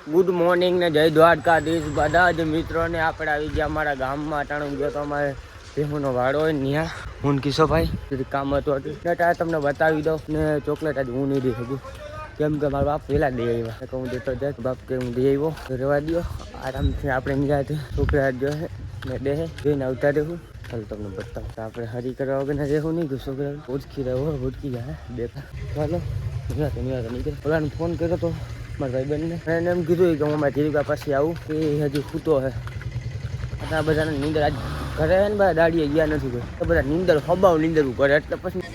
good morning ને જય દ્વારકાધીશ બધા જ મિત્રોને આપણે આવી ગયા અમારા ગામમાં અટાણું ગયો તો અમારે ભેહુનો વાડો હોય ત્યાં હું કિશો ભાઈ કામ હતું એટલે તમને બતાવી દઉં ને ચોકલેટ આજે હું નહીં દઈ શકું કેમ કે મારા બાપ પહેલાં દઈ આવ્યા તો હું દેતો જાય બાપ કે હું દઈ આવ્યો તો રહેવા દો આરામથી આપણે નિરાતે છોકરા જોશે ને દેહે જોઈને આવતા રહેવું ચાલો તમને બતાવું આપણે હરી કરવા વગર રહેવું નહીં કે છોકરા ભૂટકી રહ્યો ભૂટકી જાય દેખા ચાલો નિરાતે નીકળે ઓલાને ફોન કર્યો તો મારા ભાઈબંધને એને એમ કીધું કે હું અમારા જીરીકા પાસે આવું એ હજી ખૂતો હે આ બધાને નીંદર આજ ઘરે હે ને બધા દાડીએ ગયા નથી કોઈ તો બધા નીંદર હબાવ નીંદરવું કરે એટલે પછી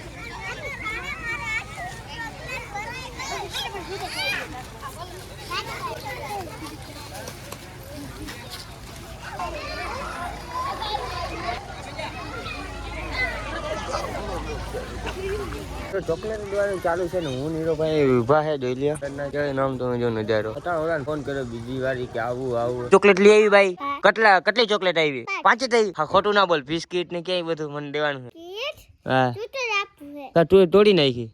ચોકલેટ દ્વારા ચાલુ છે ને હું નીરો ભાઈ ઉભા હે જોઈ લ્યો નામ તો જો નજારો ઓલા ફોન કર્યો બીજી વારી કે આવું ચોકલેટ લઈ આવી ભાઈ કેટલી ચોકલેટ આવી 5 થઈ હા ખોટું ના બોલ બિસ્કિટ ને ક્યાંય બધું મને દેવાનું છે હા તું તોડી નાખી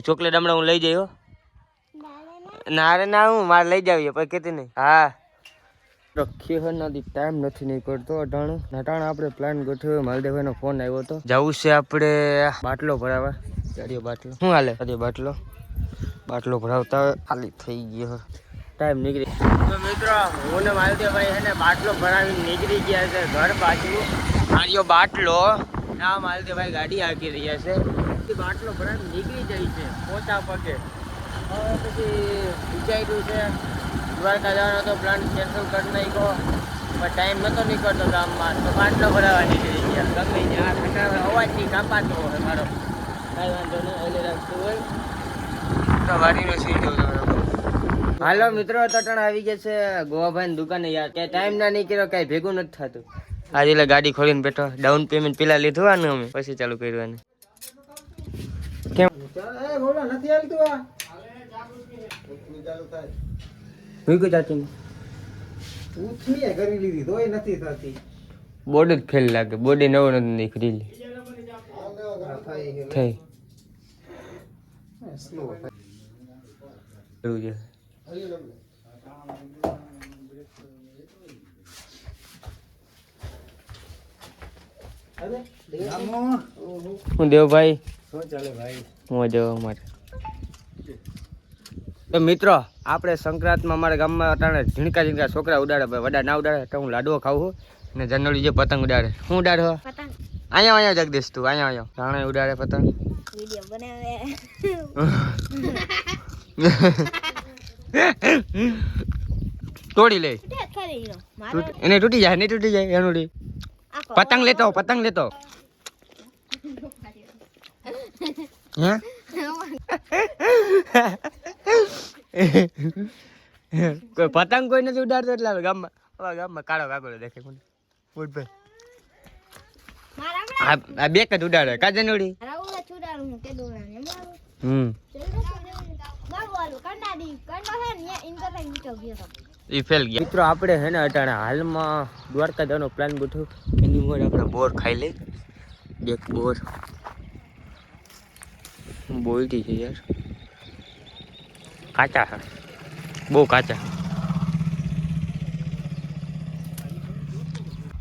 ચોકલેટ હમણાં હું લઈ જઈ ના રે ના હું મારે લઈ જાવી પછી કેતી નહીં હા રખી નથી ટાઈમ નથી નહીં કરતો નટાણ આપણે પ્લાન ગોઠવ્યો માલદેવભાઈનો ફોન આવ્યો હતો જવું છે આપણે બાટલો ભરાવા ચારીયો બાટલો શું હાલે બાટલો ભરાવતા ખાલી થઈ ગયો ટાઈમ નીકળી તો મિત્રો હું ને માલદેવભાઈ છે ને બાટલો ભરાવીને નીકળી ગયા છે ઘર બાજુ ચારીયો બાટલો ના માલદેવભાઈ ગાડી હાકી રહ્યા છે બાટલો ભરાવીને નીકળી જાય છે પોતા પગે હવે પછી વિચાર્યું છે દ્વારકા જવાનો તો પ્લાન કેન્સલ કરી નાખ્યો પણ ટાઈમ નહોતો નીકળતો ગામમાં તો બાટલો ભરાવા નીકળી ગયા ગમે ત્યાં ખટારો અવાજથી કાપાતો હોય મારો કાંઈ વાંધો નહીં એટલે રાખતું હોય તો વાડીનો સીન જોતો હાલો મિત્રો તટણ આવી ગયા છે ગોવાભાઈની દુકાને યાર ક્યાંય ટાઈમ ના નીકળ્યો કાંઈ ભેગું નથી થતું આજે એટલે ગાડી ખોલીને બેઠો ડાઉન પેમેન્ટ પેલા લીધું આનું અમે પછી ચાલુ કર્યું કેમ નથી હાલતું બોર્ડ જ ફેલ લાગે બોર્ડ નવો નથી નીકળી થઈ હું દેવભાઈ હું જવા મારે તો મિત્રો આપણે સંક્રાંતમાં અમારા ગામમાં અટાણે ઝીણકા છોકરા ઉડાડે વડા ના ઉડાડે તો હું લાડવો ખાવું ને જનરલી જે પતંગ ઉડાડે શું ઉડાડે અહીંયા જગદીશ તું અહીંયા રાણે ઉડાડે પતંગ તોડી લે એને તૂટી જાય નહીં તૂટી જાય એનું પતંગ લેતો હે કોઈ પતંગ કોઈ નથી ઉડાડતો એટલે ગામમાં કાળો કાગળો દેખે આ બે જ ઉડાડે કાજનોડી ઈ ફેલ ગયા મિત્રો આપણે હે ને અટાણે હાલમાં દ્વારકા જવાનો પ્લાન ગોઠવ્યો એની મોર આપણે બોર ખાઈ લઈ એક બોર બોલતી છે યાર કાચા છે બહુ કાચા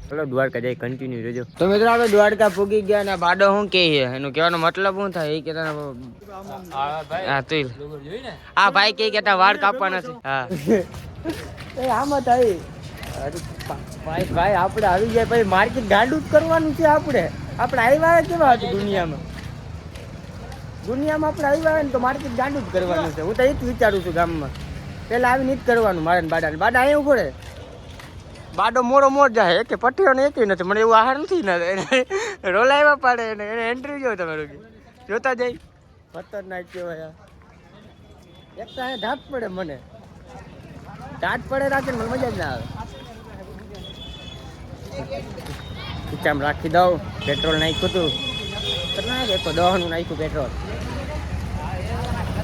ચલો દ્વારકા જાય કન્ટિન્યુ રહેજો તો મિત્રો આપણે દ્વારકા પૂગી ગયા ને બાડો શું કે છે એનું કહેવાનો મતલબ શું થાય એ કહેતા હા તું હા ભાઈ કે કેતા વાળ કાપવાના છે હા આમાં થાય ભાઈ આપણે આવી જાય પછી માર્કેટ ગાંડું જ કરવાનું છે આપણે આવ્યા કેવા હતું દુનિયામાં આપણે આવ્યા ને તો માર્કેટ ગાંડું જ કરવાનું છે હું તો એ જ વિચારું છું ગામમાં પેલા આવીને જ કરવાનું મારે બાડા અહીંયા પડે બાડો મોર જાય કે પટ્ટીઓ ને એકેય નથી મને એવું આહાર નથી ને રોલાવ્યા પાડે એને એન્ટ્રી જો તમે જોતા જાય ખતરનાક કેવાય એક તો અહીંયા ધાટ પડે મને ધાટ પડે રાખે મને મજા જ ના આવે ખીચામાં રાખી દઉં પેટ્રોલ નાખ્યું હતું ના તો દવાનું નાખ્યું પેટ્રોલ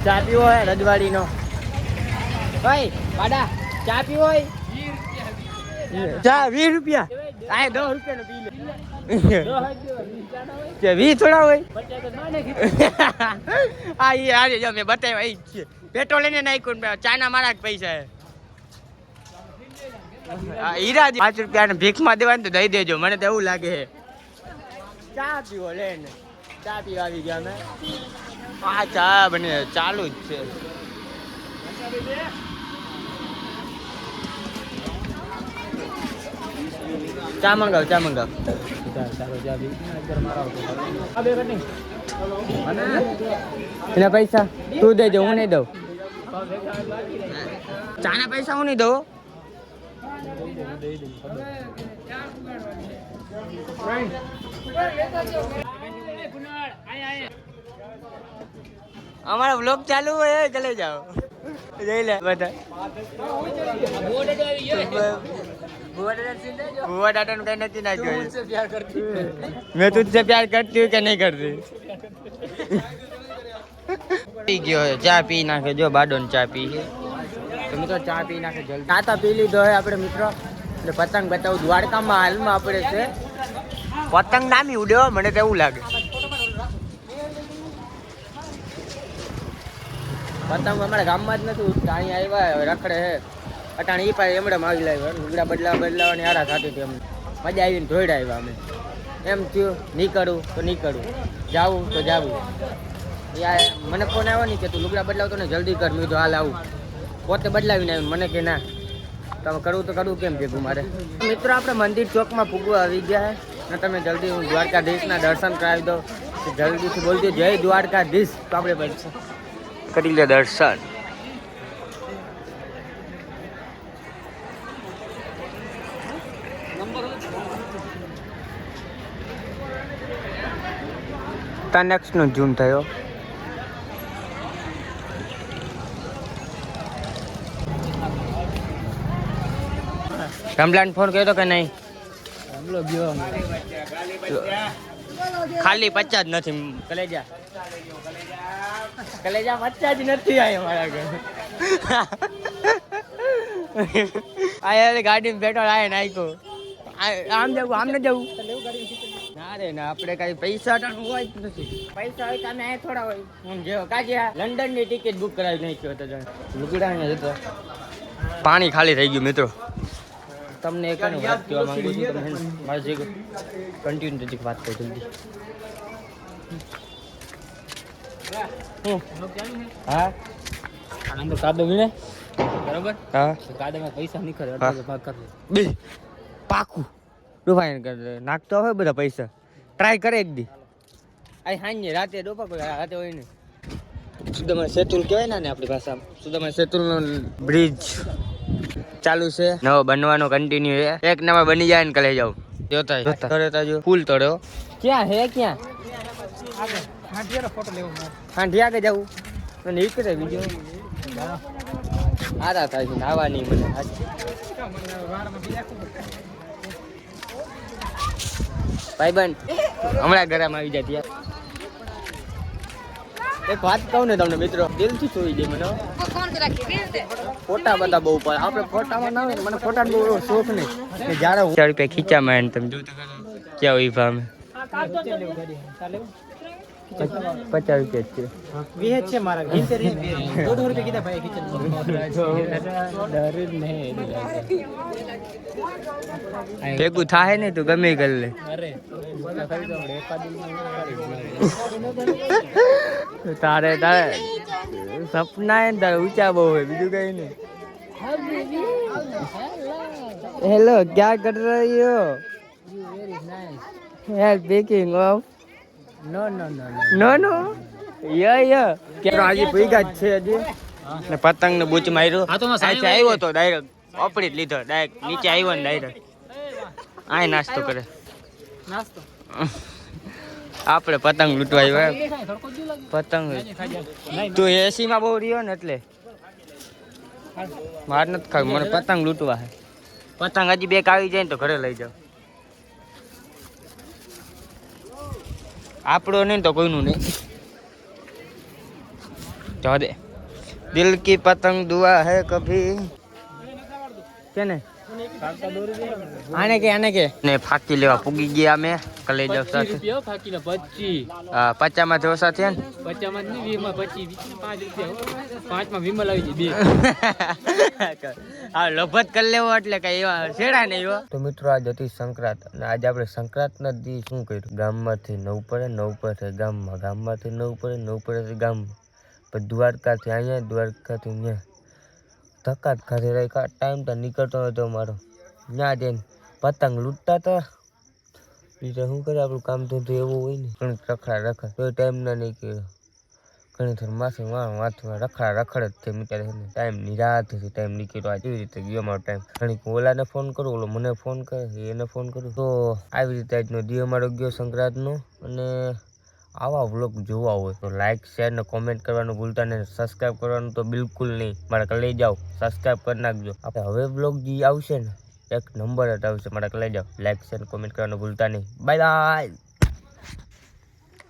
ચા પીવો હોય રજવાડીનો ભાઈ બાડા ચા પીવો હોય ચા 20 રૂપિયા આ 10 રૂપિયા નો પી લે 20 થોડા હોય આ ઈ આજે જો મેં બતાવ્યા ઈ છે પેટ્રોલ લઈને નાખ્યું ચાના મારા જ પૈસા હે હીરા 5 રૂપિયા ભીખમાં દેવાનું તો દઈ દેજો મને તો એવું લાગે છે ચા પીવો લેને ચા પીવા આવી ગયા અમે આ ચા બને ચાલુ જ છે ચા મંગાવ એના પૈસા તું દેજો હું નહીં દઉં ચા ના પૈસા હું નહીં દઉં અમાरा व्लॉग चालू है चले जाओ जय ले बता बुआ डाटा कहीं नहीं ना जो मैं तुझसे प्यार करती हूँ क्या नहीं करती पी गयो है चा पी नाखे जो बाडो ने चा पी है तो मित्रों चा पी नाखे जल्दी चा पी लीधो है આપણે મિત્રો એટલે પતંગ બતાવું દ્વારકામાં હાલમાં આપણે છે પતંગ નામી ઉડ્યો મને તો એવું લાગે પતંગ અમારા ગામમાં જ નથી ઉડતા અહીં આવ્યા રખડે હે અટાણે ઈ પાસે એમડે માવી લાવ્યા લુગડા બદલાવાની આરા થતી હતી અમને મજા આવીને ધોઈડા આવ્યા અમે એમ થયું નીકળું તો નીકળું જાવું તો જાવું યાર મને ફોન આવ્યો નહીં કે તું લુગડા બદલાવતો ને જલ્દી કર મેં તો હાલ આવું પોતે બદલાવીને આવ્યું મને કે ના તમે કરવું તો કરવું કેમ ભેગું મારે મિત્રો આપણે મંદિર ચોકમાં પૂગવા આવી ગયા છે ને તમે જલ્દી હું દ્વારકાધીશના દર્શન કરાવી દો જલ્દીથી બોલજો જય દ્વારકાધીશ તો આપણે બનશે કરી લે દર્શન નેક્સ્ટ નો ઝૂમ થયો રમલાન ફોન કર્યો કે નહીં ખાલી 50 જ નથી કલેજા 50 જ નથી આ અમારા ઘર આ ગાડી પેટ્રોલ આય નાખ્યો આમ જવું આમ ન જવું ના રે ના આપણે કઈ પૈસા હોય જ નથી પૈસા હોય તો અમે આ થોડા હોય હું જેવો કાજે લંડન ની ટિકિટ બુક કરાવી નાખ્યો હતો લુગડા અહીંયા જતો પાણી ખાલી થઈ ગયું મિત્રો તમને એક વાત કહેવા માંગુ છું તમે મારી કન્ટિન્યુ વાત કરો જલ્દી હા આનંદ કાદો વિને બરાબર હા કાદામાં પૈસા નીકળે એટલે ભાગ કરી બે પાકું ડોફાઈન કર નાખતો હોય બધા પૈસા ટ્રાય કરે એક દી આ હાંજે રાતે ડોફા પર રાતે હોય ને સુદામા સેતુલ કહેવાય ને આપણી ભાષામાં સુદામા સેતુલનો બ્રિજ ચાલુ છે નવો બનવાનો કન્ટિન્યુ છે એક નવા બની જાય ને કલે જાવ જોતા જો ફૂલ તળ્યો ક્યાં હે ક્યાં આગળ હાંડિયાનો ફોટો લેવો હાંડિયા કે જાવું અને નીકળે બીજો આરા થાય છે આવા નહીં મને ભાઈબંધ હમણાં ઘરમાં આવી જાય ત્યાં એક વાત કહું ને તમને મિત્રો દિલથી જોઈ જાય મને ફોટા બધા બહુ પડે આપણે ફોટામાં ના હોય મને ફોટા બહુ શોખ નહીં જ્યારે 4 રૂપિયા ખીચામાં એને તમે જોતા ક્યાં હોય ભામે 50 રૂપિયા છે વીહે છે મારા ઘીચે રે 200 રૂપિયા કીધા ભાઈ કિચન ડર નહીં ભેગું થાય ને તું ગમે કરી લે અરે તારે તારે સપના હે તારે ઊંચા બહુ હોય બીજું કઈ નહીં હેલો ક્યાં કર રહી હો યાર બેકિંગ ઓફ નો નો નો નો નો યા કે આજે ભઈગા જ છે હજી ને પતંગ ને બૂચ માર્યો આ તો સાચે આવ્યો તો ડાયરેક્ટ ઓપડી જ લીધો ડાયરેક્ટ નીચે આવ્યો ને ડાયરેક્ટ આય નાસ્તો કરે નાસ્તો આપણે પતંગ લૂંટવા આવ્યા પતંગ તું એસી માં બહુ રહ્યો ને એટલે માર નથી ખાવ મને પતંગ લૂંટવા હે પતંગ હજી બેક આવી જાય ને તો ઘરે લઈ જાવ આપણો નહીં તો કોઈનું નહીં જવા દે દિલ કી પતંગ દુઆ હે કભી કેને આને કે ને ફાકી લેવા પૂગી ગયા અમે કલે જાવ સાથે ફાકીને 25 હા 50 માં ઓછા થયા ને 50 માં નહીં 20 માં 25 5 રૂપિયા 5 માં વિમલ આવી જાય 2 હા લભત કરી લેવો એટલે કઈ એવા છેડા નહીં હો તો મિત્રો આજ હતી સંક્રાંત અને આજે આપણે સંક્રાંતના દી શું કર્યું ગામમાંથી નવ પડે ગામમાંથી નવ પડે ગામમાં પછી દ્વારકાથી અહીંયા દ્વારકાથી અહીંયા ધક્કા જ ખાતે રાખ્યા ટાઈમ તો નીકળતો હતો મારો ત્યાં જઈને પતંગ લૂંટતા હતા બીજા શું કરે આપણું કામ તો એવું હોય ને ઘણી રખડા તો ટાઈમ ના નહીં કર્યો ઘણી થોડી માસી વાંચવા રખડ જ છે મીટર ટાઈમ ની રાત હતી ટાઈમ નીકળ્યો આ કેવી રીતે ગયો મારો ટાઈમ ઘણી ઓલાને ફોન કરું ઓલો મને ફોન કરે એને ફોન કરું તો આવી રીતે આજનો દી અમારો ગયો સંક્રાંતનો અને આવા વ્લોગ જોવા હોય તો લાઈક શેર ને કોમેન્ટ કરવાનું ભૂલતા નહીં સબસ્ક્રાઈબ કરવાનું તો બિલકુલ નહીં મારે લઈ જાઓ સબસ્ક્રાઈબ કરી નાખજો આપણે હવે વ્લોગ જે આવશે ને એક નંબર જ આવશે મારે લઈ જાઓ લાઈક શેર કોમેન્ટ કરવાનું ભૂલતા નહીં બાય બાય